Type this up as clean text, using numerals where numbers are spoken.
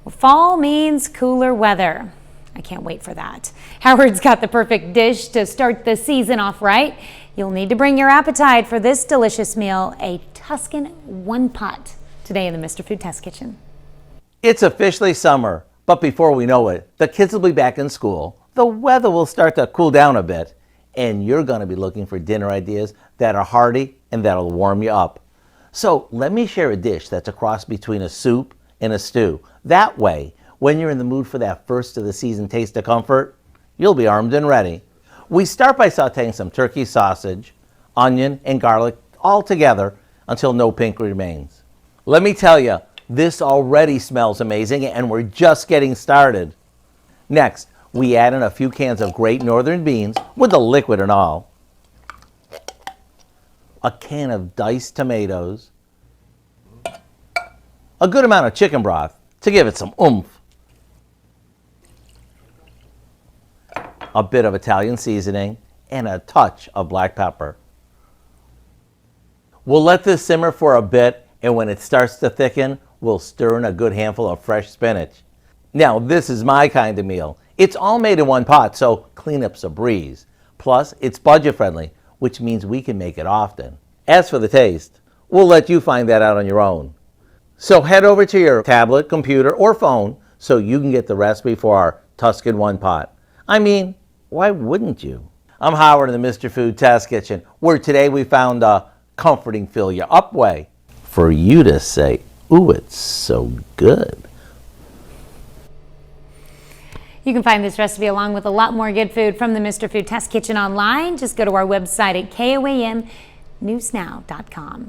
Well, fall means cooler weather. I can't wait for that. Howard's got the perfect dish to start the season off right. You'll need to bring your appetite for this delicious meal, a Tuscan One Pot, today in the Mr. Food Test Kitchen. It's officially summer, but before we know it, the kids will be back in school, the weather will start to cool down a bit, and you're going to be looking for dinner ideas that are hearty and that'll warm you up. So let me share a dish that's a cross between a soup and a stew. That way, when you're in the mood for that first of the season taste of comfort, you'll be armed and ready. We start by sauteing some turkey sausage, onion, and garlic all together until no pink remains. Let me tell you, this already smells amazing and we're just getting started. Next, we add in a few cans of Great Northern beans with the liquid and all, a can of diced tomatoes, a good amount of chicken broth to give it some oomph, a bit of Italian seasoning, and a touch of black pepper. We'll let this simmer for a bit, and when it starts to thicken, we'll stir in a good handful of fresh spinach. Now, this is my kind of meal. It's all made in one pot, so cleanup's a breeze. Plus, it's budget friendly, which means we can make it often. As for the taste, we'll let you find that out on your own. So head over to your tablet, computer, or phone so you can get the recipe for our Tuscan One Pot. I mean, why wouldn't you? I'm Howard in the Mr. Food Test Kitchen, where today we found a comforting fill-you-up way for you to say, ooh, it's so good. You can find this recipe along with a lot more good food from the Mr. Food Test Kitchen online. Just go to our website at KOAMnewsnow.com.